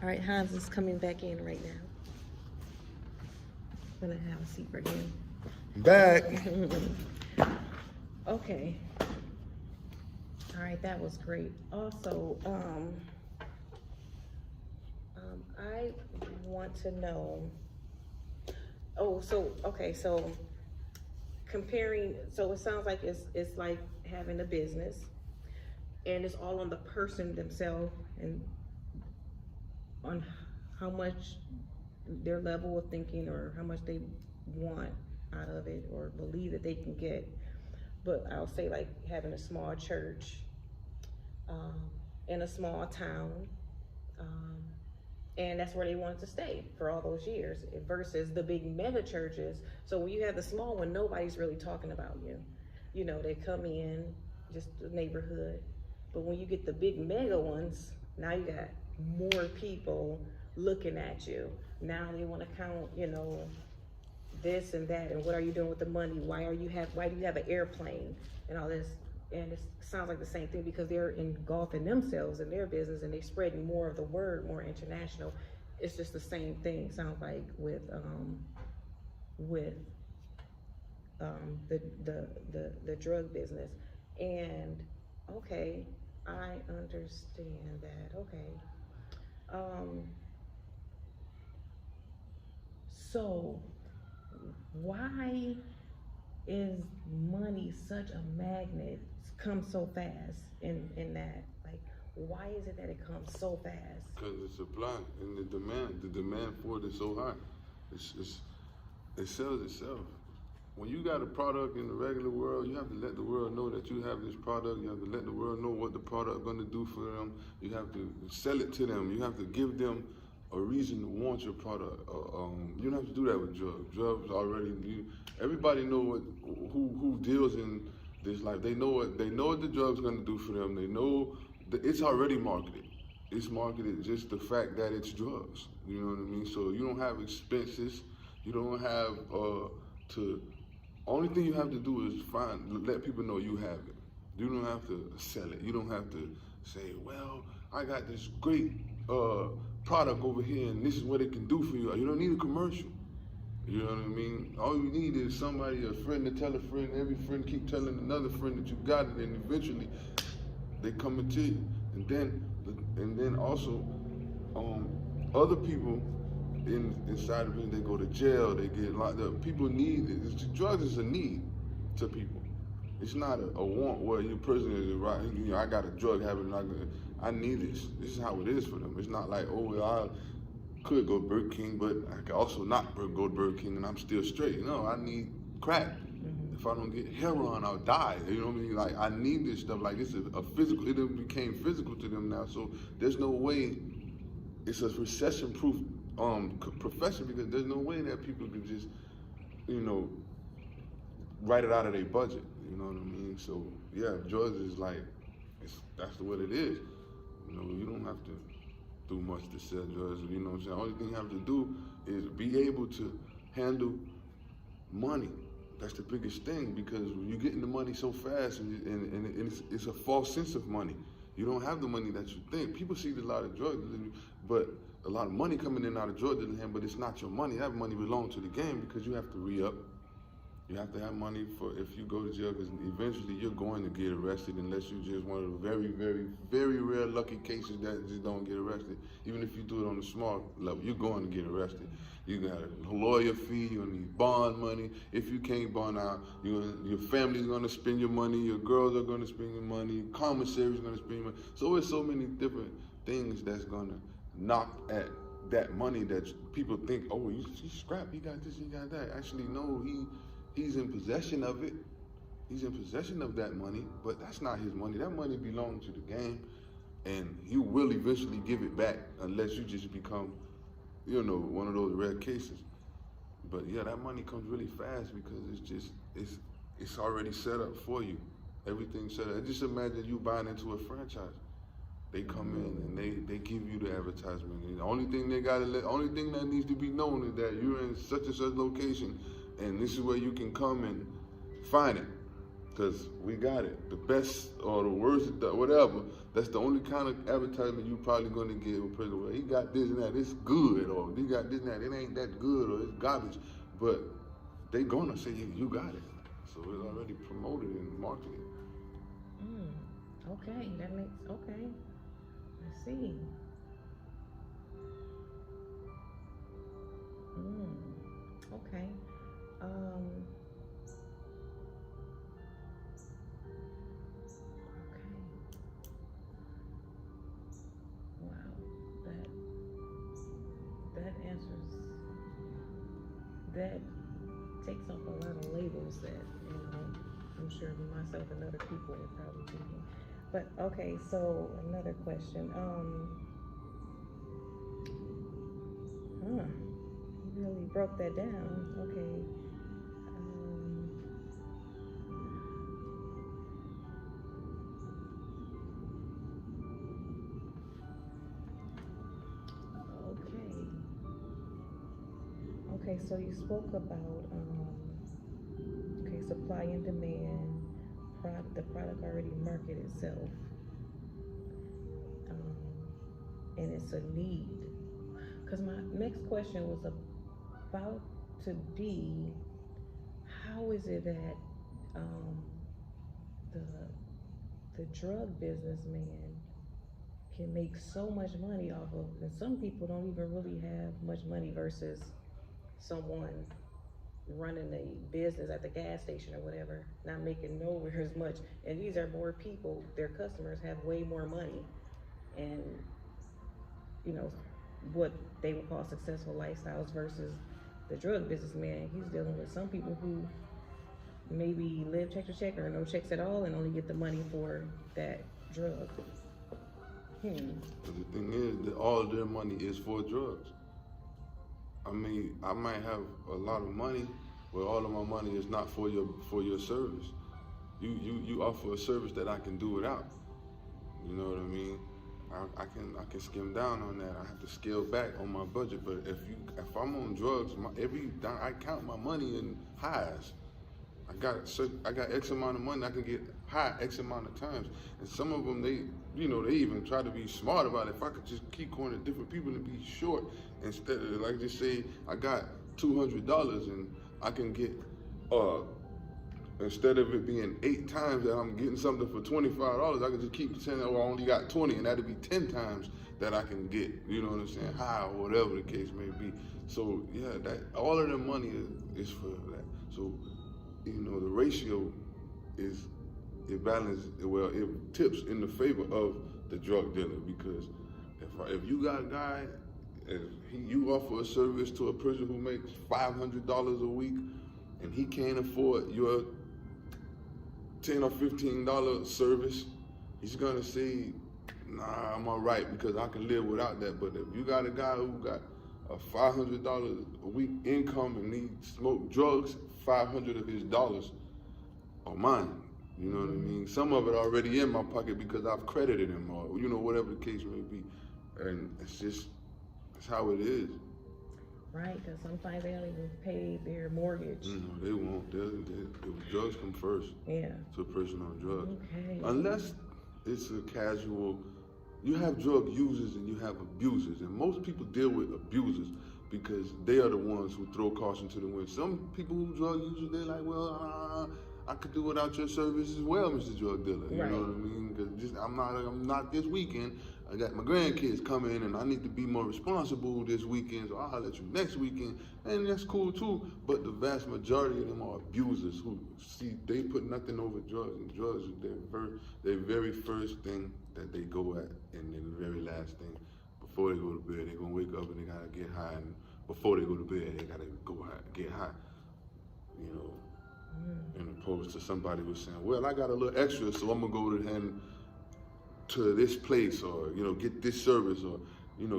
All right, Hans is coming back in right now. I'm gonna have a seat for him. Back. Okay. All right, that was great. Also, I want to know. Oh, so okay, so comparing. So it sounds like it's like having a business, and it's all on the person themselves and on how much their level of thinking or how much they want out of it or believe that they can get. But I'll say like having a small church in a small town, um, and that's where they wanted to stay for all those years versus the big mega churches. So when you have the small one, nobody's really talking about you. You know, they come in just the neighborhood. But when you get the big mega ones, now you got more people looking at you. Now they want to count, you know, this and that, and what are you doing with the money? Why do you have an airplane and all this? And it sounds like the same thing because they're engulfing themselves in their business and they spreading more of the word, more international. It's just the same thing. Sounds like with the drug business. And okay, I understand that. Okay. So why is money such a magnet come so fast in that? Like, why is it that it comes so fast? Because the supply and the demand for it is so high. It sells itself. When you got a product in the regular world, you have to let the world know that you have this product. You have to let the world know what the product is going to do for them. You have to sell it to them. You have to give them a reason to want your product. You don't have to do that with drugs. Drugs already, everybody know who deals in this life. They know what the drug's going to do for them. They know that it's already marketed. It's marketed just the fact that it's drugs. You know what I mean? So you don't have expenses. You don't have to. Only thing you have to do is let people know you have it. You don't have to sell it. You don't have to say, well, I got this great product over here and this is what it can do for you. You don't need a commercial. You know what I mean? All you need is somebody, a friend to tell a friend, every friend keep telling another friend that you got it, and eventually they coming to you. And then also other people inside of it, they go to jail, they get locked up. People need it. Drugs is a need to people. It's not a want where your person is right. You know, I got a drug habit, and I need this. This is how it is for them. It's not like, oh, well, I could go to Burger King, but I could also not go to Burger King, and I'm still straight. No, I need crack. If I don't get heroin, I'll die. You know what I mean? Like, I need this stuff. Like, it's a physical. It became physical to them now. So there's no way. It's a recession-proof profession because there's no way that people can just, you know, write it out of their budget. You know what I mean? So yeah, drugs is like, that's what it is. You know, you don't have to do much to sell drugs. You know what I'm saying? The only thing you have to do is be able to handle money. That's the biggest thing because you're getting the money so fast and it's a false sense of money. You don't have the money that you think. People see a lot of drugs, but a lot of money coming in out of drug dealing, but it's not your money. That money belongs to the game because you have to re-up. You have to have money for if you go to jail because eventually you're going to get arrested unless you're just one of the very, very, very rare lucky cases that just don't get arrested. Even if you do it on a small level, you're going to get arrested. You got a lawyer fee, you're gonna need bond money. If you can't bond out, your family's gonna spend your money, your girls are gonna spend your money, commissary's gonna spend your money. So it's so many different things that's gonna knock at that money that people think, oh, he's scrapped, he got this, he got that. Actually, no, he's in possession of it. He's in possession of that money, but that's not his money. That money belongs to the game, and he will eventually give it back unless you just become, you know, one of those rare cases. But yeah, that money comes really fast because it's already set up for you. Everything's set up. Just imagine you buying into a franchise. They come in and they give you the advertisement. And the only thing that needs to be known is that you're in such and such location, and this is where you can come and find it. because we got it. The best or the worst, whatever. That's the only kind of advertisement you probably gonna get with person. Well, he got this and that. It's good, or he got this and that. It ain't that good, or it's garbage. But they gonna say you got it. So it's already promoted and marketed. Okay, that makes okay. I see. Okay. Okay. Wow. That answers. That takes off a lot of labels that I'm sure myself and other people are probably thinking. But okay, so another question. You really broke that down. Okay. Okay, so you spoke about supply and demand, the product already market itself, and it's a need. Because my next question was about to be, how is it that the drug businessman can make so much money off of, and some people don't even really have much money versus someone running a business at the gas station or whatever, not making nowhere as much. And these are more people, their customers have way more money, and what they would call successful lifestyles versus the drug businessman. He's dealing with some people who maybe live check to check or no checks at all and only get the money for that drug. But the thing is that all of their money is for drugs. I mean, I might have a lot of money, but all of my money is not for your service. You offer a service that I can do without. You know what I mean? I can skim down on that. I have to scale back on my budget. But if I'm on drugs, I count my money in highs. I got X amount of money. I can get high X amount of times. And some of them, they even try to be smart about it. If I could just keep going to different people and be short, instead of like just say I got $200 and I can get instead of it being 8 times that I'm getting something for $25, I can just keep saying, oh, I only got 20, and that'll be 10 times that I can get, you know what I'm saying, high or whatever the case may be. So yeah, that all of the money is for that. So, the ratio is, it tips in the favor of the drug dealer, because if you got a guy, you offer a service to a person who makes $500 a week, and he can't afford your $10 or $15 service, he's gonna say, nah, I'm all right because I can live without that. But if you got a guy who got a $500 a week income and he smoke drugs, 500 of his dollars are mine. You know what I mean? Some of it already in my pocket because I've credited him, or whatever the case may be. And it's how it is. Right, because sometimes they don't even pay their mortgage. No, they won't. Drugs come first. Yeah. To a person on drugs. Okay. Unless it's a casual, you have drug users and you have abusers. And most people deal with abusers because they are the ones who throw caution to the wind. Some people who drug users, they're like, well, I could do without your service as well, Mr. Drug Dealer. You know what I mean? Because I'm not this weekend. I got my grandkids coming, and I need to be more responsible this weekend, so I'll let you next weekend, and that's cool too. But the vast majority of them are abusers who they put nothing over drugs, and drugs is their very first thing that they go at, and then the very last thing before they go to bed. They're gonna wake up and they gotta get high, and before they go to bed, they gotta get high. And opposed to somebody who's saying, well, I got a little extra, so I'm gonna go to this place, or get this service, or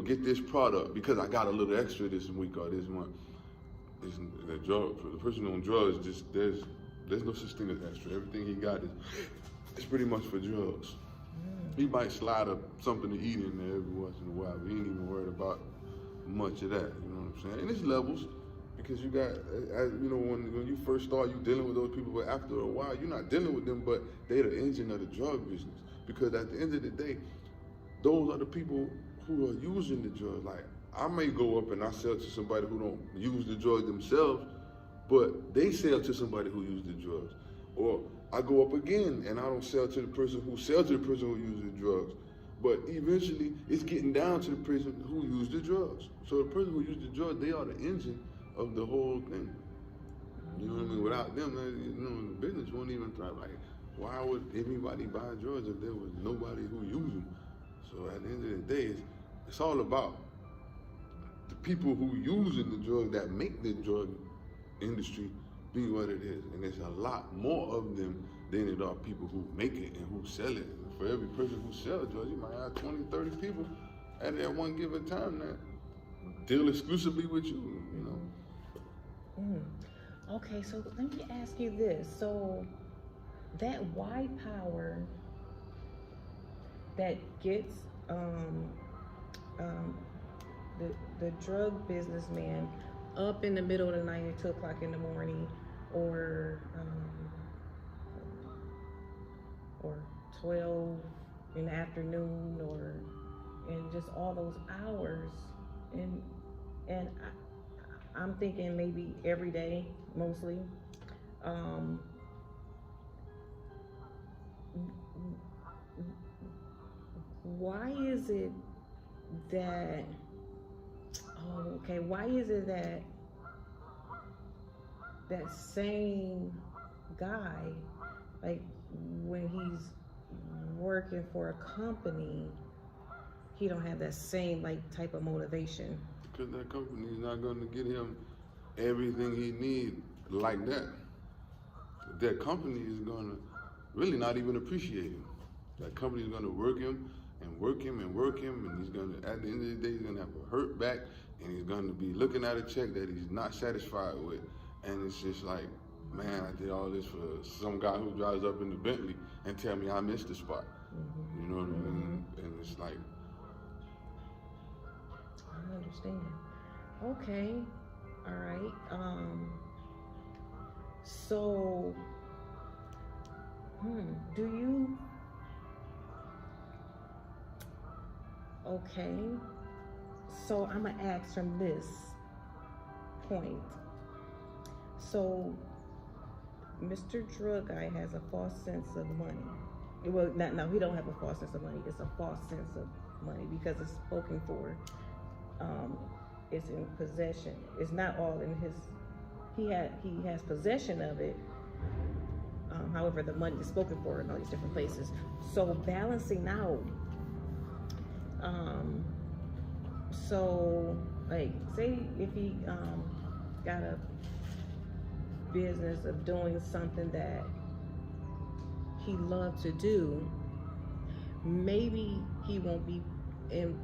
get this product because I got a little extra this week or this month. The person on drugs, there's no such thing as extra. Everything he got is pretty much for drugs. He might slide something to eat in there every once in a while, but he ain't even worried about much of that. You know what I'm saying? And it's levels, because you got, you know, when you first start, you dealing with those people, but after a while, you're not dealing with them, but they're the engine of the drug business. Because at the end of the day, those are the people who are using the drug. Like, I may go up and I sell to somebody who don't use the drug themselves, but they sell to somebody who uses the drugs. Or I go up again and I don't sell to the person who sells to the person who uses the drugs. But eventually, it's getting down to the person who used the drugs. So the person who used the drugs, they are the engine of the whole thing. You know what I mean? Without them, you know, the business won't even thrive. Like, why would anybody buy drugs if there was nobody who used them? So at the end of the day, it's all about the people who using the drug that make the drug industry be what it is. And there's a lot more of them than it are people who make it and who sell it. For every person who sells drugs, you might have 20, 30 people at that one given time that deal exclusively with you, you know. Okay, so let me ask you this. So that white power that gets the drug businessman up in the middle of the night at 2 o'clock in the morning, or 12 in the afternoon, or in just all those hours, and I'm thinking maybe every day, mostly. Why is it that, why is it that that same guy, like when he's working for a company, he don't have that same like type of motivation? Because that company is not going to get him everything he needs like that. That company is going to really not even appreciate him. That company is going to work him and work him and work him, and he's going to, at the end of the day, he's going to have a hurt back, and he's going to be looking at a check that he's not satisfied with. And it's just like, man, I did all this for some guy who drives up in the Bentley and tell me I missed the spot. You know what I mean? And it's like, I understand. Okay. All right. So, do you, okay, so I'm gonna ask from this point. So, Mr. Drug Guy has a false sense of money. Well, no, he don't have a false sense of money. It's a false sense of money because it's spoken for. It's in possession. It's not all in his. He has possession of it. However, the money is spoken for in all these different places. So balancing out. So like, say if he got a business of doing something that he loved to do, maybe he won't be in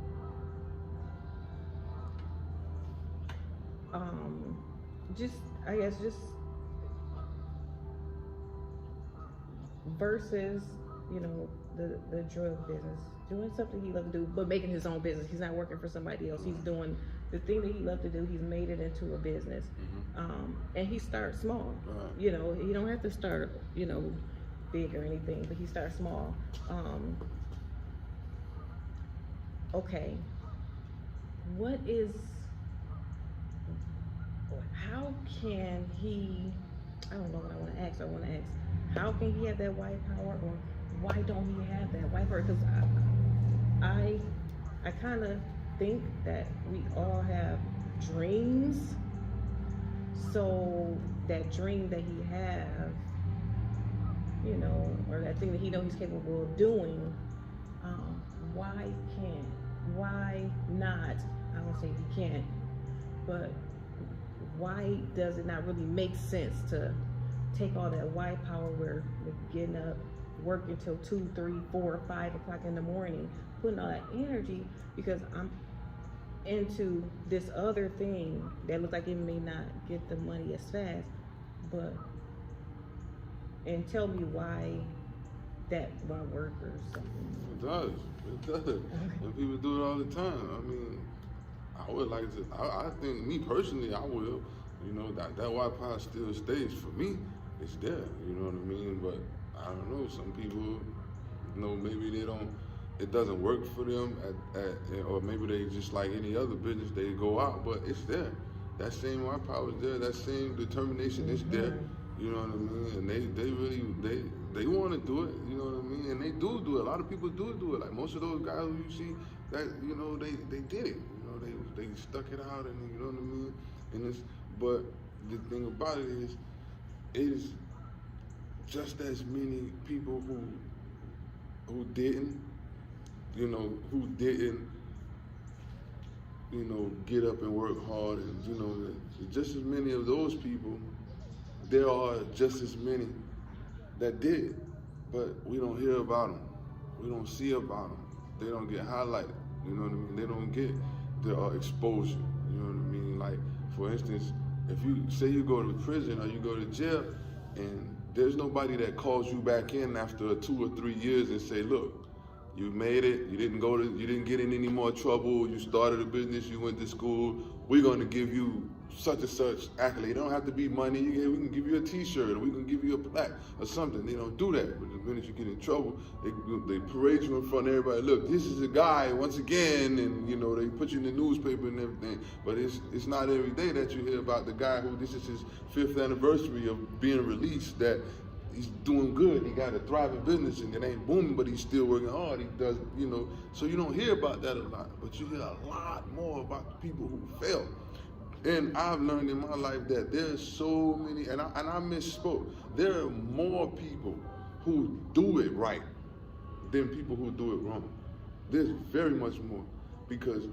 just versus, you know, the drug business, doing something he loved to do, but making his own business. He's not working for somebody else. He's doing the thing that he loved to do. He's made it into a business. And he starts small. You know, he don't have to start, you know, big or anything, but he starts small. Okay, how can he, I don't know what I want to ask. How can he have that white power, or why don't he have that white power? Because I kind of think that we all have dreams. So that dream that he have, you know, or that thing that he knows he's capable of doing, why not? I don't say he can't, but why does it not really make sense to take all that white power where we're getting up, working till 2, 3, 4, 5 o'clock in the morning, putting all that energy because I'm into this other thing that looks like it may not get the money as fast, but, and tell me why that won't work or something. It does. Okay. And people do it all the time. I mean, I would like to, I think, me personally, I will. You know, that white power still stays. For me, it's there, you know what I mean? But I don't know, some people, you know, maybe they don't, it doesn't work for them, or maybe they just like any other business, they go out, but it's there. That same white power is there, that same determination is there, you know what I mean? And they really, they want to do it, you know what I mean? And they do it. A lot of people do it. Like most of those guys who you see, that, you know, they did it. You know, they stuck it out, and you know what I mean? And it's, but the thing about it is just as many people who didn't, you know, get up and work hard, and you know, just as many of those people, there are just as many that did, but we don't hear about them. We don't see about them. They don't get highlighted. You know what I mean? They don't get the exposure. You know what I mean? Like, for instance, if you say you go to prison or you go to jail, and there's nobody that calls you back in after 2 or 3 years and say, look, you made it, you didn't get in any more trouble, you started a business, you went to school, we're gonna give you such and such accolade. It don't have to be money, we can give you a t-shirt, or we can give you a plaque or something. They don't do that. But the minute you get in trouble, they parade you in front of everybody. Look, this is a guy, once again, and you know, they put you in the newspaper and everything. But it's not every day that you hear about the guy who, this is his 5th anniversary of being released, that he's doing good, he got a thriving business, and it ain't booming, but he's still working hard. He does, you know, so you don't hear about that a lot, but you hear a lot more about the people who fail. And I've learned in my life that there's so many, and I misspoke, there are more people who do it right than people who do it wrong. There's very much more, because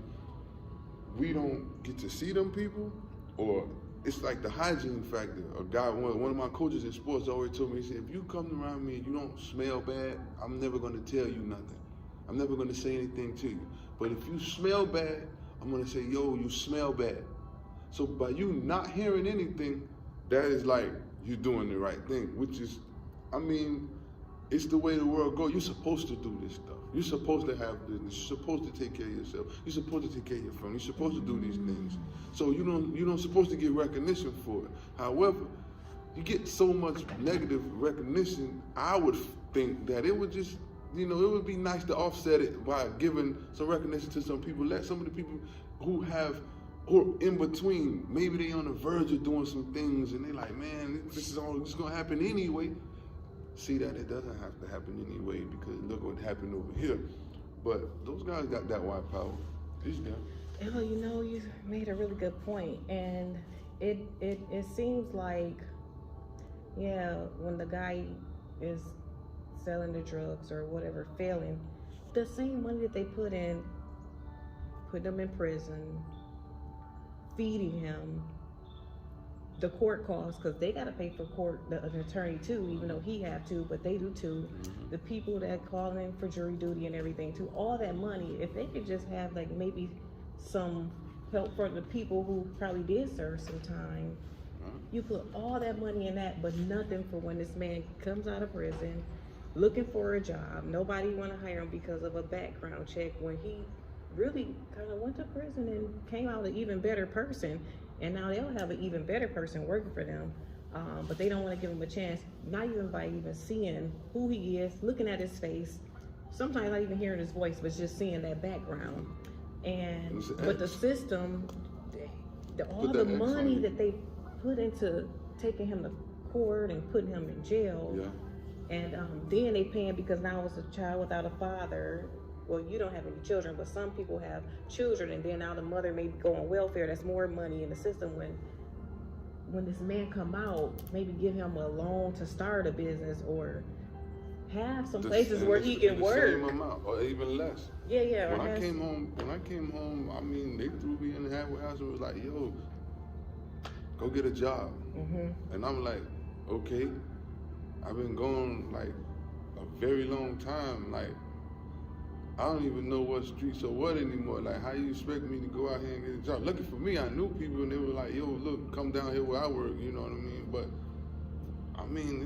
we don't get to see them people, or it's like the hygiene factor. A guy, one of my coaches in sports always told me, he said, if you come around me and you don't smell bad, I'm never gonna tell you nothing. I'm never gonna say anything to you. But if you smell bad, I'm gonna say, yo, you smell bad. So by you not hearing anything, that is like you doing the right thing, which is, I mean, it's the way the world goes. You're supposed to do this stuff. You're supposed to have business. You're supposed to take care of yourself. You're supposed to take care of your family. You're supposed to do these things. So you're not supposed to get recognition for it. However, you get so much negative recognition, I would think that it would just, you know, it would be nice to offset it by giving some recognition to some people. Let some of the people who are in between, maybe they on the verge of doing some things, and they like, man, this is gonna happen anyway. See that it doesn't have to happen anyway, because look what happened over here. But those guys got that white power. It's them. Well, you know, you made a really good point, and it seems like, yeah, when the guy is selling the drugs or whatever, failing, the same money that they put them in prison, feeding him, the court costs, because they got to pay for court, an attorney too, even though he have to, but they do too. The people that call in for jury duty and everything too, all that money, if they could just have like maybe some help for the people who probably did serve some time, you put all that money in that, but nothing for when this man comes out of prison looking for a job. Nobody want to hire him because of a background check, when he really kind of went to prison and came out an even better person. And now they'll have an even better person working for them, but they don't want to give him a chance, not even by even seeing who he is, looking at his face, sometimes not even hearing his voice, but just seeing that background. And but the system, all the money that they put into taking him to court and putting him in jail, and then they paying, because now it's a child without a father. Well, you don't have any children, but some people have children, and then now the mother may go on welfare. That's more money in the system. When this man come out, maybe give him a loan to start a business, or have some places where he can work. Same amount, or even less. Yeah. When I came home, I mean, they threw me in the halfway house and was like, yo, go get a job. And I'm like, okay. I've been gone like a very long time, like, I don't even know what streets or what anymore. Like, how you expect me to go out here and get a job? Lucky for me, I knew people, and they were like, yo, look, come down here where I work, you know what I mean? But, I mean,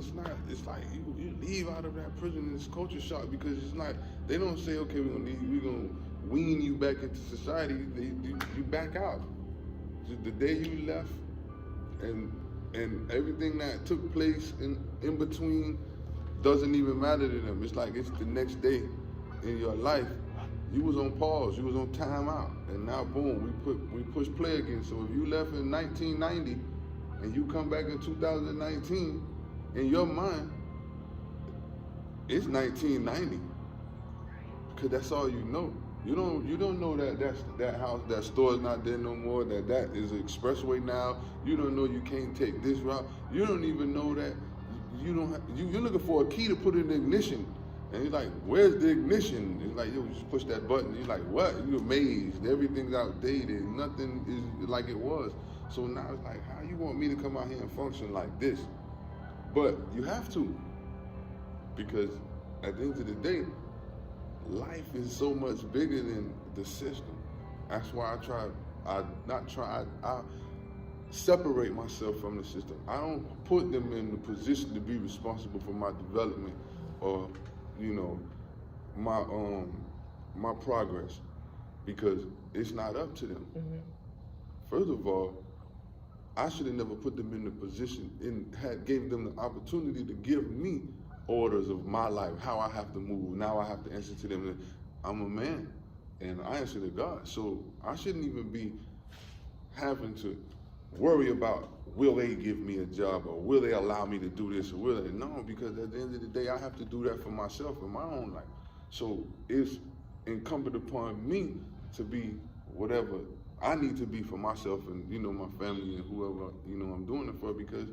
it's like you leave out of that prison in this culture shock, because it's not, they don't say, okay, we're gonna wean you back into society. You back out. The day you left, and everything that took place in between doesn't even matter to them. It's like it's the next day in your life. You was on pause, you was on timeout, and now boom, we push play again. So if you left in 1990 and you come back in 2019, in your mind, it's 1990 because that's all you know. You don't know that house, that store's not there no more. That is an expressway now. You don't know you can't take this route. You don't even know that you're looking for a key to put in the ignition. And he's like, where's the ignition? It's like, yo, just push that button. He's like, what? You're amazed. Everything's outdated. Nothing is like it was. So now it's like, how you want me to come out here and function like this? But you have to. Because at the end of the day, life is so much bigger than the system. That's why I separate myself from the system. I don't put them in the position to be responsible for my development or, my progress, because it's not up to them. Mm-hmm. First of all, I should have never put them in the position and gave them the opportunity to give me orders of my life, how I have to move. Now I have to answer to them. I'm a man and I answer to God. So I shouldn't even be having to worry about, will they give me a job or will they allow me to do this or will they? No, because at the end of the day, I have to do that for myself in my own life. So it's incumbent upon me to be whatever I need to be for myself and, my family and whoever, I'm doing it for, because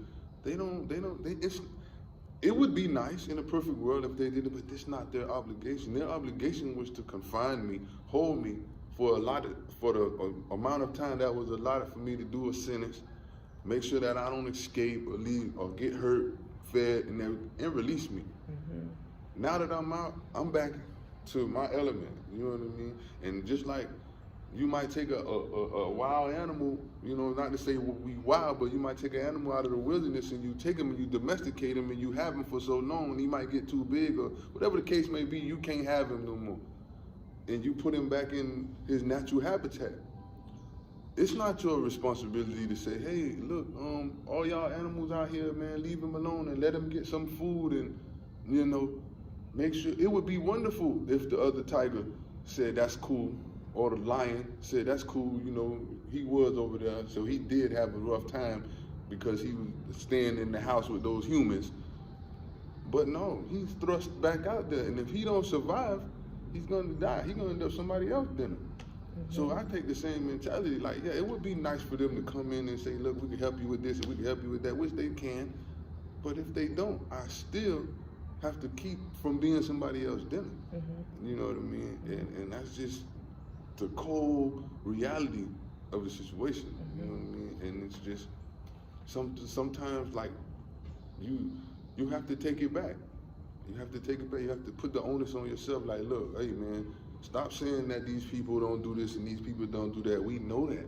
it would be nice in a perfect world if they did it, but it's not their obligation. Their obligation was to confine me, hold me for the amount of time that was allotted for me to do a sentence, make sure that I don't escape or leave or get hurt, fed, and release me. Mm-hmm. Now that I'm out, I'm back to my element. You know what I mean? And just like you might take a wild animal, not to say we wild, but you might take an animal out of the wilderness and you take him and you domesticate him and you have him for so long and he might get too big or whatever the case may be, you can't have him no more. And you put him back in his natural habitat. It's not your responsibility to say, hey, look, all y'all animals out here, man, leave him alone and let him get some food and, make sure. It would be wonderful if the other tiger said that's cool, or the lion said that's cool, he was over there, so he did have a rough time because he was staying in the house with those humans. But no, he's thrust back out there, and if he don't survive, he's gonna die. He's gonna end up somebody else dinner. Mm-hmm. So I take the same mentality, like, yeah, it would be nice for them to come in and say, look, we can help you with this and we can help you with that, which they can. But if they don't, I still have to keep from being somebody else's dinner. Mm-hmm. You know what I mean? And that's just the cold reality of the situation. Mm-hmm. You know what I mean? And it's just sometimes like you have to take it back. You have to take it back. You have to put the onus on yourself. Like, look, hey man, stop saying that these people don't do this and these people don't do that. We know that.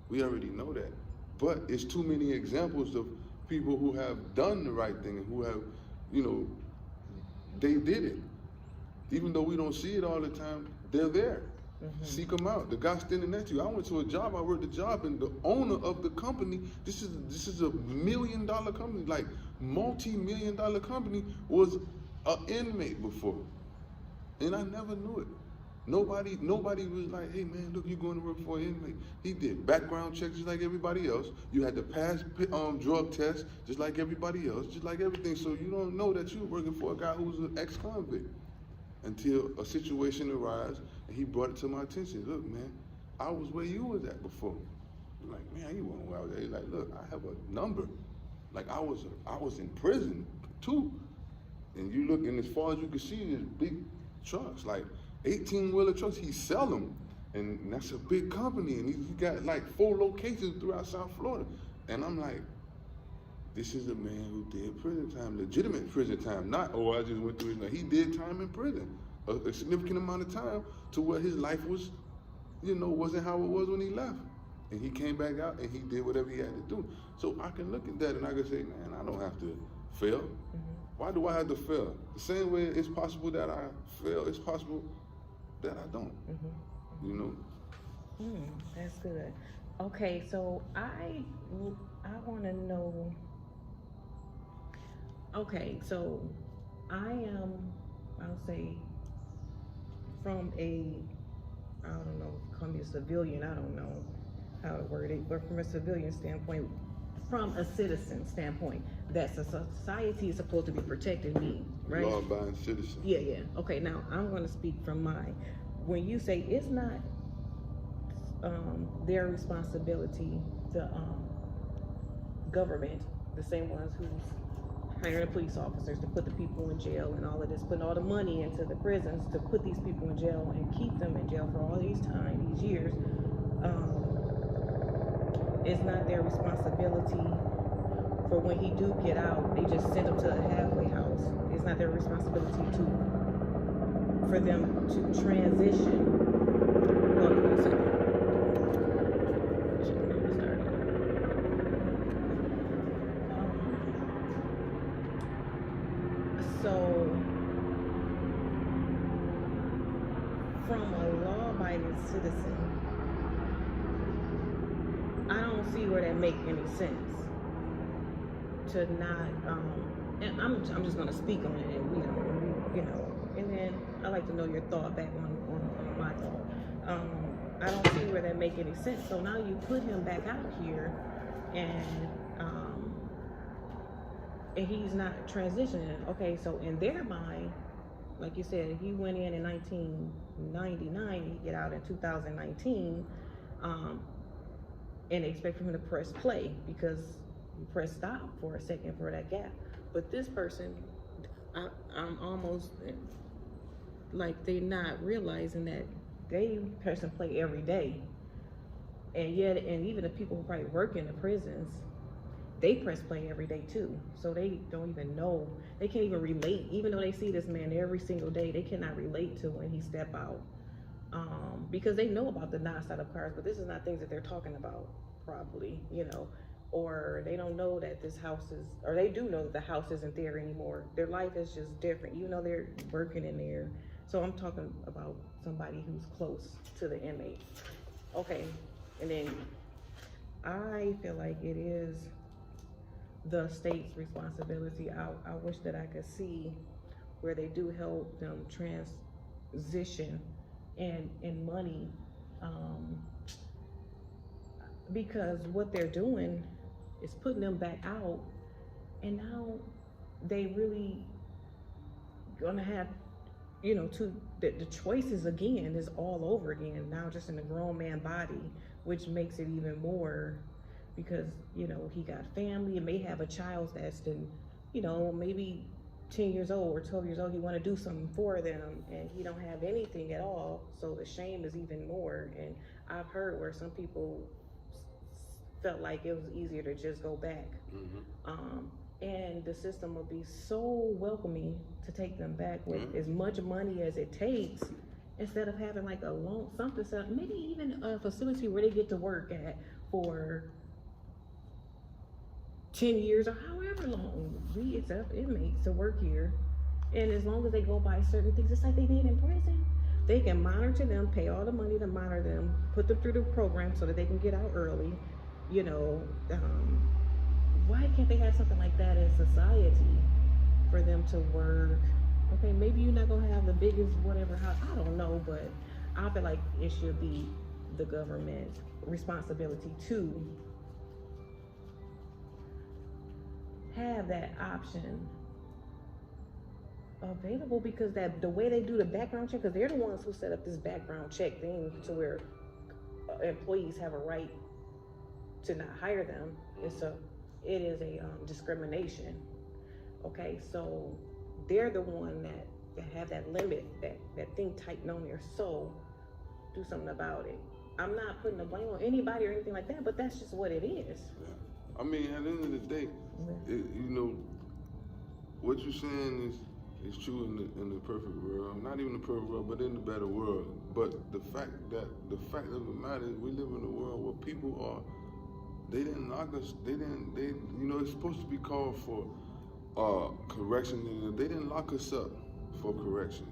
We already know that. But it's too many examples of people who have done the right thing and who have, they did it. Even though we don't see it all the time, they're there. Mm-hmm. Seek them out. The guy standing next to you. I went to a job. I worked a job, and the owner of the company. This is a $1 million company, like multi-million-dollar company, was an inmate before, and I never knew it. Nobody was like, hey man, look, you going to work for an inmate. He did background checks just like everybody else. You had to pass drug tests just like everybody else, just like everything. So you don't know that you're working for a guy who's an ex-convict until a situation arises and he brought it to my attention. Look, man, I was where you was at before. I'm like, man, you weren't where I was at. He's like, look, I have a number. Like I was in prison too. And you look, and as far as you can see, there's big trucks, like 18-wheeler trucks. He sell them, and that's a big company. And he got like 4 locations throughout South Florida. And I'm like, this is a man who did prison time, legitimate prison time. Not, I just went through it. No, he did time in prison, a significant amount of time, to where his life was, wasn't how it was when he left. And he came back out and he did whatever he had to do. So I can look at that and I can say, man, I don't have to fail. Mm-hmm. Why do I have to fail? The same way it's possible that I fail, it's possible that I don't. Mm-hmm. That's good. Okay, so I want to know. Okay, so I am, I'll say, from a, I don't know, call me a civilian. I don't know how to word it, but from a civilian standpoint, from a citizen standpoint, that society is supposed to be protecting me, right? Law-abiding citizen. Yeah, yeah. Okay, now I'm going to speak from when you say it's not their responsibility, the government, the same ones who's hiring the police officers to put the people in jail and all of this, putting all the money into the prisons to put these people in jail and keep them in jail for all these years. It's not their responsibility for when he do get out. They just send him to a halfway house. It's not their responsibility for them to transition. Hold on 1 second. So, from a law-abiding citizen, I don't see where that make any sense to not. And I'm just gonna speak on it, and and then I like to know your thought back on my thought. I don't see where that make any sense. So now you put him back out here, and he's not transitioning. Okay, so in their mind, like you said, he went in 1999, he get out in 2019, and they expect him to press play because you press stop for a second for that gap. But this person, I'm almost like they're not realizing that they press and play every day. And even the people who probably work in the prisons, they press play every day too. So they don't even know, they can't even relate. Even though they see this man every single day, they cannot relate to when he step out. Because they know about the non-startup cars, but this is not things that they're talking about probably, or they don't know that this house is, or they do know that the house isn't there anymore. Their life is just different, they're working in there. So I'm talking about somebody who's close to the inmate. Okay, and then I feel like it is the state's responsibility. I wish that I could see where they do help them transition and money, because what they're doing is putting them back out, and now they really gonna have the choices again is all over again now, just in a grown man body, which makes it even more, because he got family and may have a child that's been maybe 10 years old or 12 years old. He want to do something for them and he don't have anything at all, so the shame is even more. And I've heard where some people felt like it was easier to just go back. And the system will be so welcoming to take them back with as much money as it takes, instead of having like a long something set up, maybe even a facility where they get to work at for 10 years or however long we accept inmates to work here. And as long as they go by certain things, just like they did in prison, they can monitor them, pay all the money to monitor them, put them through the program so that they can get out early. Why can't they have something like that in society for them to work? Okay, maybe you're not gonna have the biggest whatever house, I don't know, but I feel like it should be the government's responsibility to have that option available, because the way they do the background check, because they're the ones who set up this background check thing to where employees have a right to not hire them. It is a discrimination. Okay, so they're the one that have that limit, that thing tighten on their soul. Do something about it. I'm not putting the blame on anybody or anything like that, but that's just what it is. Yeah. I mean, at the end of the day, what you're saying is true in the perfect world. Not even the perfect world, but in the better world. But the fact of the matter is, we live in a world where people are. They didn't lock us. It's supposed to be called for correction. They didn't lock us up for correction.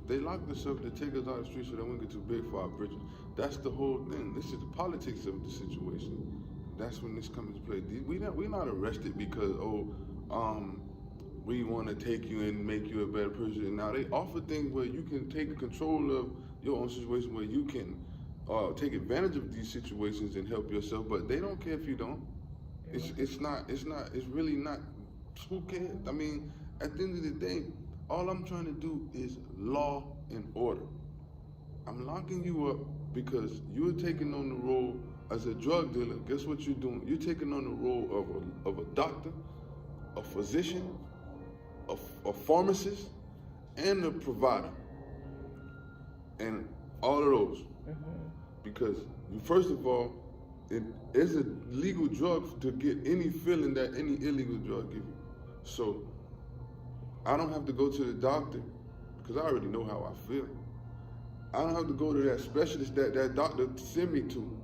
They locked us up to take us out of the street so that we don't get too big for our britches. That's the whole thing. This is the politics of the situation. That's when this comes into play. We're not arrested because we want to take you and make you a better person. Now they offer things where you can take control of your own situation, where you can take advantage of these situations and help yourself. But they don't care if you don't. It's really not. Who cares? I mean, at the end of the day, all I'm trying to do is law and order. I'm locking you up because you're taking on the role as a drug dealer. Guess what you're doing? You're taking on the role of a doctor, a physician, a pharmacist, and a provider. And all of those. Because you, first of all, it is a legal drug to get any feeling that any illegal drug gives you. So I don't have to go to the doctor because I already know how I feel. I don't have to go to that specialist that doctor sent me to.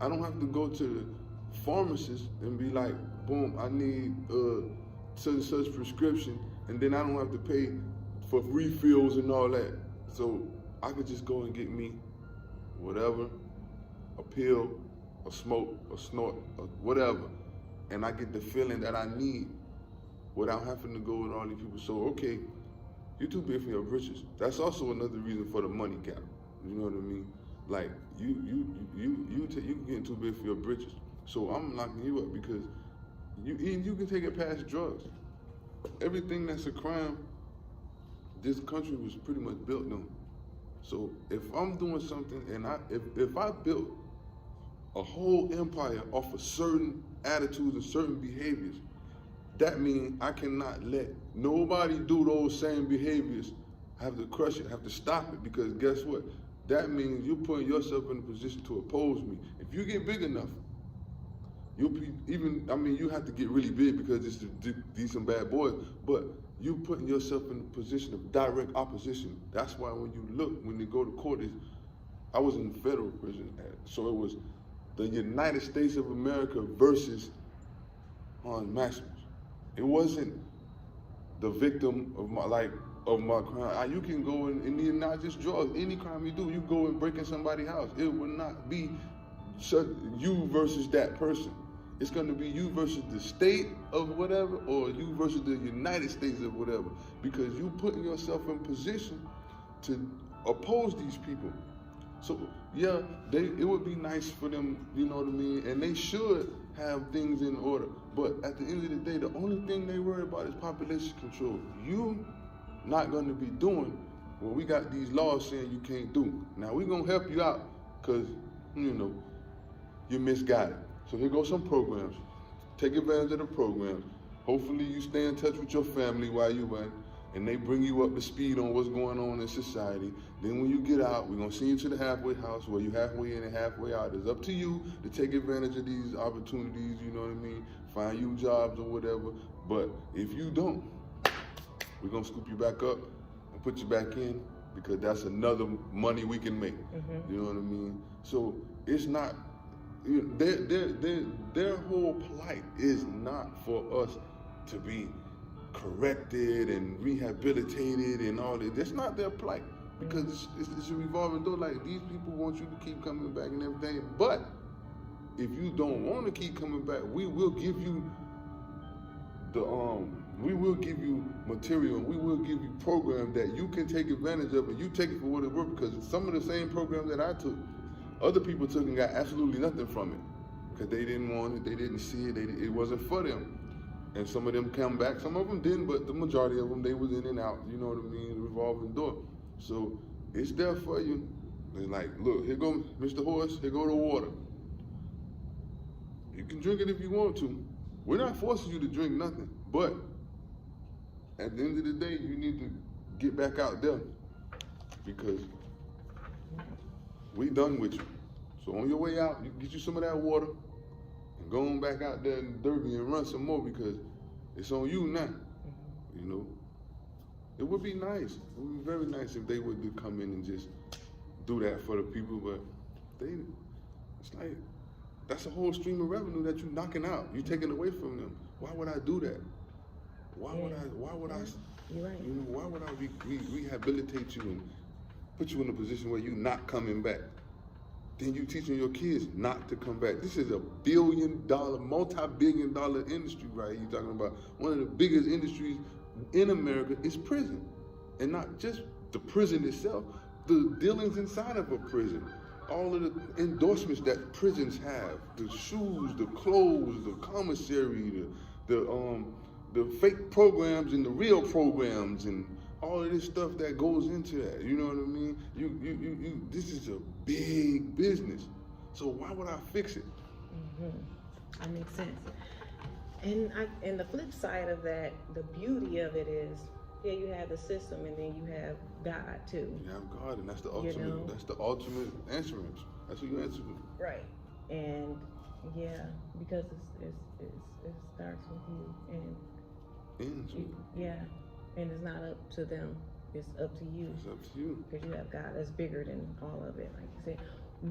I don't have to go to the pharmacist and be like, boom, I need such and such prescription, and then I don't have to pay for refills and all that. So I could just go and get me whatever, a pill, a smoke, a snort, or whatever, and I get the feeling that I need without having to go with all these people. So, okay, you're too big for your britches. That's also another reason for the money gap. You know what I mean? Like, you getting too big for your britches. So I'm locking you up because you can take it past drugs. Everything that's a crime, this country was pretty much built on. So if I'm doing something and if I built a whole empire off of certain attitudes and certain behaviors, that means I cannot let nobody do those same behaviors. I have to crush it, have to stop it, because guess what? That means you're putting yourself in a position to oppose me. If you get big enough, you have to get really big because these some bad boys, but you putting yourself in a position of direct opposition. That's why when they go to court, I was in federal prison, so it was the United States of America versus Hans Maximus. It wasn't the victim of my crime. You can go and not just drugs, any crime you do, you go and break in somebody's house. It will not be you versus that person. It's going to be you versus the state of whatever, or you versus the United States of whatever, because you putting yourself in position to oppose these people. So yeah, it would be nice for them, you know what I mean, and they should have things in order. But at the end of the day, the only thing they worry about is population control. You not going to be doing what we got these laws saying you can't do. Now we're going to help you out because, you're misguided. So here go some programs. Take advantage of the programs. Hopefully you stay in touch with your family while you at, and they bring you up to speed on what's going on in society. Then when you get out, we're going to send you to the halfway house where you halfway in and halfway out. It's up to you to take advantage of these opportunities, you know what I mean? Find you jobs or whatever. But if you don't, we're going to scoop you back up and put you back in, because that's another money we can make. You know what I mean? So it's not, their whole plight is not for us to be corrected and rehabilitated and all that. That's not their plight, because it's a revolving door. Like, these people want you to keep coming back and everything, but if you don't want to keep coming back, we will give you material, and we will give you programs that you can take advantage of, and you take it for what it's worth. Because some of the same programs that I took, other people took and got absolutely nothing from it, because they didn't want it, they didn't see it, it wasn't for them. And some of them come back, some of them didn't, but the majority of them, they was in and out, you know what I mean, revolving door. So it's there for you. It's like, look, here go Mr. Horse, here go the water. You can drink it if you want to. We're not forcing you to drink nothing, but at the end of the day, you need to get back out there, because we done with you. So on your way out, you can get you some of that water and go on back out there in Derby and run some more, because it's on you now. You know, it would be nice. It would be very nice if they would come in and just do that for the people, but it's like, that's a whole stream of revenue that you're knocking out. You're taking away from them. Why would I do that? Why would I, You're right. why would I rehabilitate you and put you in a position where you're not coming back? then you teaching your kids not to come back. This is a billion-dollar, multi-billion-dollar industry right here. You're talking about one of the biggest industries in America is prison. And not just the prison itself, the dealings inside of a prison. All of the endorsements that prisons have, the shoes, the clothes, the commissary, the fake programs and the real programs, and all of this stuff that goes into that. You know what I mean? You this is a big business. So why would I fix it? That makes sense. And the flip side of that, the beauty of it is, yeah, you have the system, and then you have God too. You have God, and that's the ultimate. You know? That's the ultimate answerance. That's who you answer to. Right. And yeah, because it starts with you, and yeah, and it's not up to them. It's up to you. It's up to you. Because you have God that's bigger than all of it, like you said.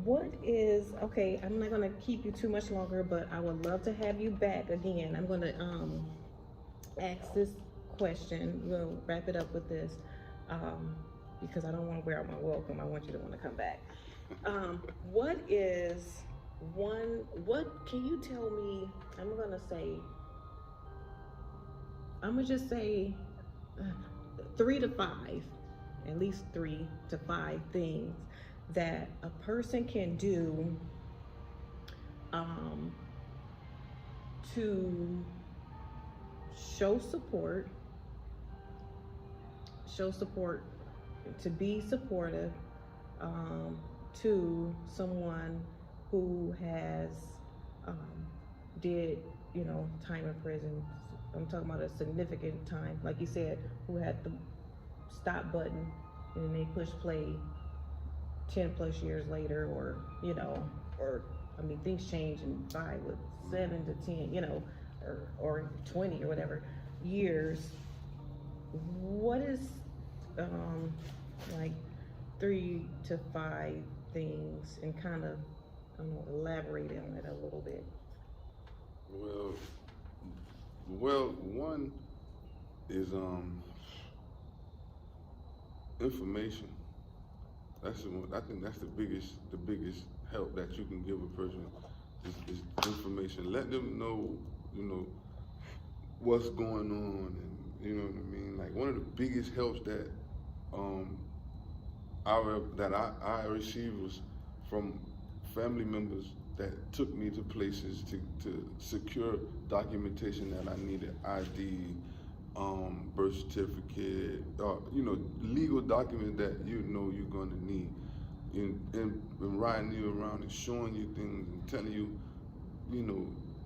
What is, okay, I'm not gonna keep you too much longer, but I would love to have you back again. I'm gonna ask this question. We'll wrap it up with this, because I don't want to wear out my welcome. I want you to want to come back. What can you tell me? I'm gonna just say 3 to 5, at least 3 to 5 things that a person can do to show support, to be supportive to someone who has did, time in prison. I'm talking about a significant time, like you said, who had the stop button and they push play 10 plus years later, or things change in 5 with 7 to 10, or 20 or whatever years. What is like 3 to 5 things, and kind of, elaborate on it a little bit? Well, one is information. I think that's the biggest help that you can give a person is information. Let them know, what's going on, and you know what I mean. Like, one of the biggest helps that I received was from family members that took me to places to secure documentation that I needed, ID, birth certificate, legal documents that you're going to need, and riding you around and showing you things and telling you,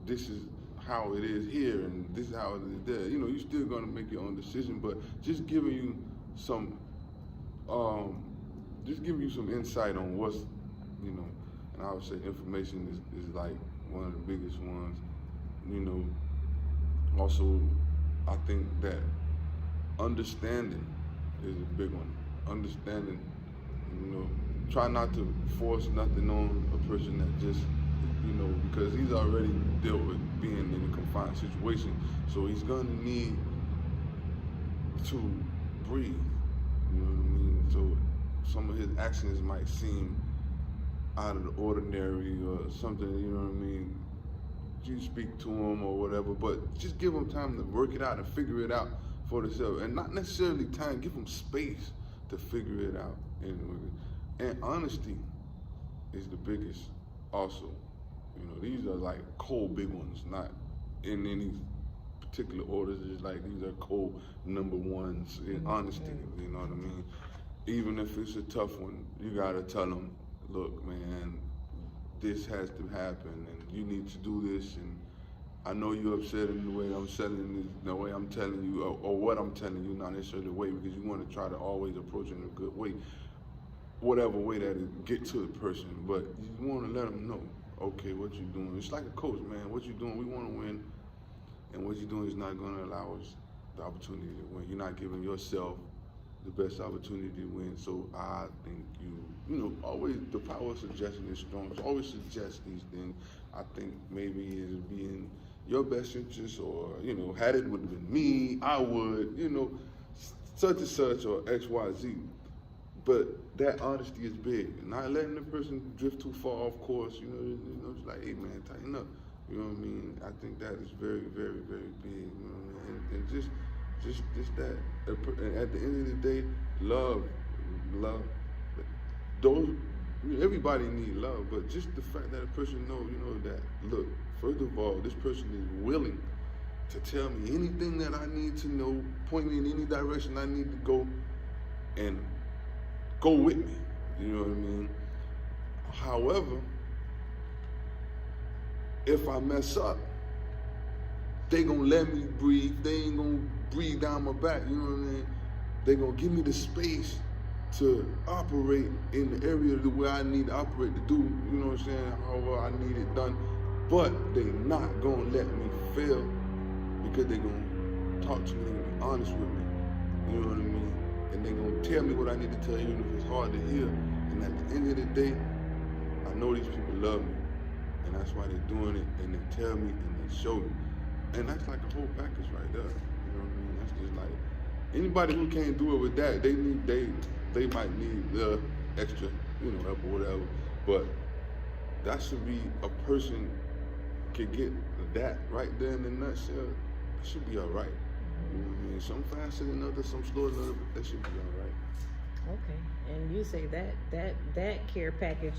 this is how it is here and this is how it is there. You're still going to make your own decision, but just giving you some insight on what's, and I would say information is like one of the biggest ones. Also, I think that understanding is a big one. Understanding, try not to force nothing on a person that just, because he's already dealt with being in a confined situation. So he's gonna need to breathe, you know what I mean? So some of his actions might seem out of the ordinary or something, you know what I mean? You speak to him or whatever, but just give him time to work it out and figure it out for themselves. And not necessarily time, give them space to figure it out. And honesty is the biggest also. These are like cold big ones, not in any particular order. It's like these are cold number ones in honesty, you know what I mean? Even if it's a tough one, you gotta tell them, look, man, this has to happen, and you need to do this, and I know you're upset in the way I'm telling you, the way I'm telling you, or what I'm telling you, not necessarily the way, because you want to try to always approach it in a good way, whatever way that it get to the person, but you want to let them know, okay, what you're doing. It's like a coach, man. What you're doing, we want to win, and what you're doing is not going to allow us the opportunity to win. You're not giving yourself the best opportunity to win. So I think always the power of suggestion is strong. So always suggest these things. I think maybe it'd be in your best interest, or had it would have been me, I would, such and such, or X, Y, Z. But that honesty is big. Not letting the person drift too far off course. You know, it's like, hey man, tighten up. You know what I mean? I think that is very, very, very big. You know what I mean? And just that. And at the end of the day, love. Those, everybody need love, but just the fact that a person know, that, look, first of all, this person is willing to tell me anything that I need to know, point me in any direction I need to go, and go with me. You know what I mean? However, if I mess up, they gonna let me breathe. They ain't gonna breathe down my back. You know what I mean? They gonna give me the space to operate in the area the way I need to operate to do, you know what I'm saying, however I need it done. But they not gonna let me fail because they gonna talk to me, they gonna be honest with me, you know what I mean? And they gonna tell me what I need to tell you, even if it's hard to hear. And at the end of the day, I know these people love me, and that's why they're doing it, and they tell me and they show me. And that's like a whole package right there, you know what I mean? That's just like, anybody who can't do it with that, they might need the extra, help or whatever. But that should be a person could get that right there in the nutshell. That should be all right. You know what I mean? Some faster than others, some slower than others, but that should be all right. Okay, and you say that care package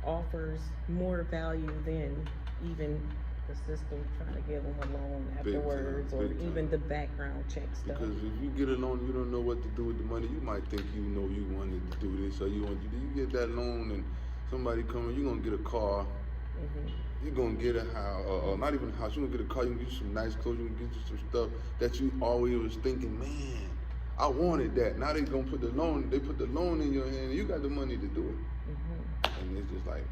offers more value than even the system trying to give them a loan afterwards, or even the background check stuff. Because if you get a loan, you don't know what to do with the money. You might think you wanted to do this, or you get that loan, and somebody coming, you're gonna get a car. You're gonna get a house, or not even a house. You're gonna get a car. You can get you some nice clothes. You can get you some stuff that you always was thinking, man, I wanted that. Now they gonna put the loan. They put the loan in your hand, and you got the money to do it. And it's just like,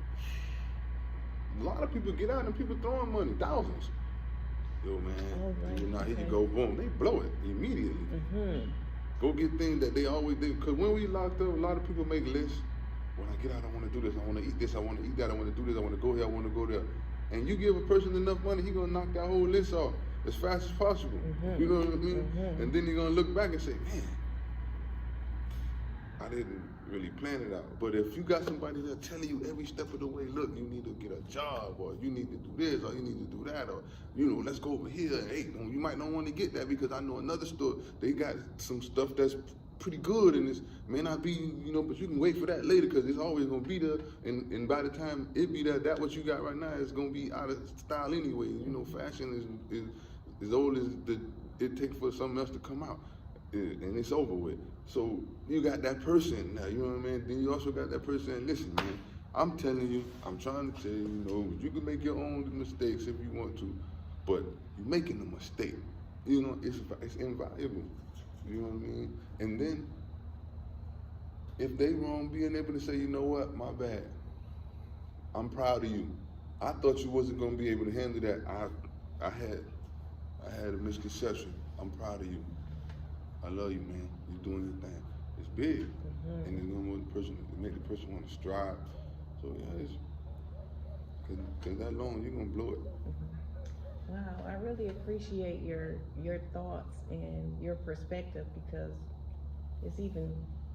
a lot of people get out and people throwing money, thousands. Yo, man, here you go, boom. They blow it immediately. Go get things that they always do. Because when we locked up, a lot of people make lists. When I get out, I want to do this. I want to eat this. I want to eat that. I want to do this. I want to go here. I want to go there. And you give a person enough money, he's going to knock that whole list off as fast as possible. You know what I mean? And then you're going to look back and say, man, I didn't really plan it out. But if you got somebody there telling you every step of the way, look, you need to get a job, or you need to do this, or you need to do that, or, let's go over here. Hey, you might not want to get that because I know another store, they got some stuff that's pretty good, and it may not be, but you can wait for that later because it's always going to be there. And by the time it be there, that what you got right now is going to be out of style anyway. Fashion is old as it takes for something else to come out. And it's over with. So you got that person now, you know what I mean? Then you also got that person saying, listen, man, I'm telling you, I'm trying to tell you, you can make your own mistakes if you want to, but you're making a mistake. It's invaluable. You know what I mean? And then, if they wrong, being able to say, you know what, my bad. I'm proud of you. I thought you wasn't gonna be able to handle that. I had a misconception. I'm proud of you. I love you, man. You're doing your thing. It's big, and it's gonna make the person want to strive. So yeah, cause that loan, you're gonna blow it. Wow, I really appreciate your thoughts and your perspective, because it's even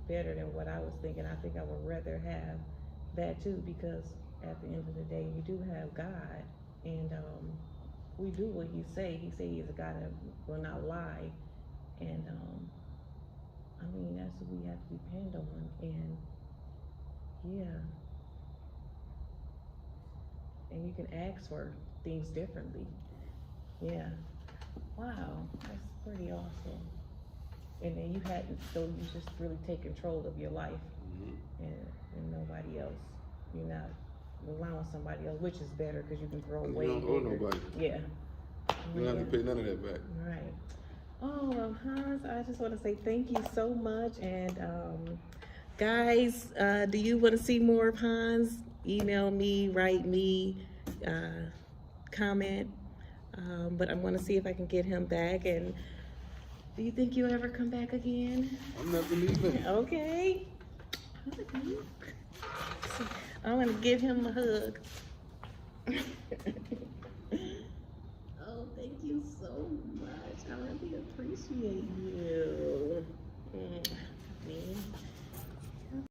better than what I was thinking. I think I would rather have that too, because at the end of the day, you do have God, and we do what He say. He say He's a God that will not lie. And that's what we have to depend on. And and you can ask for things differently. Yeah. Wow, that's pretty awesome. And then you just really take control of your life, and nobody else. You're not allowing somebody else, which is better because you can grow way bigger. You don't owe nobody. Yeah. You don't have to pay none of that back. Right. Oh, well, Hans, I just want to say thank you so much. And guys, do you want to see more of Hans? Email me, write me, comment. But I'm going to see if I can get him back. And do you think you'll ever come back again? I'm never leaving. Okay. I'm going to give him a hug.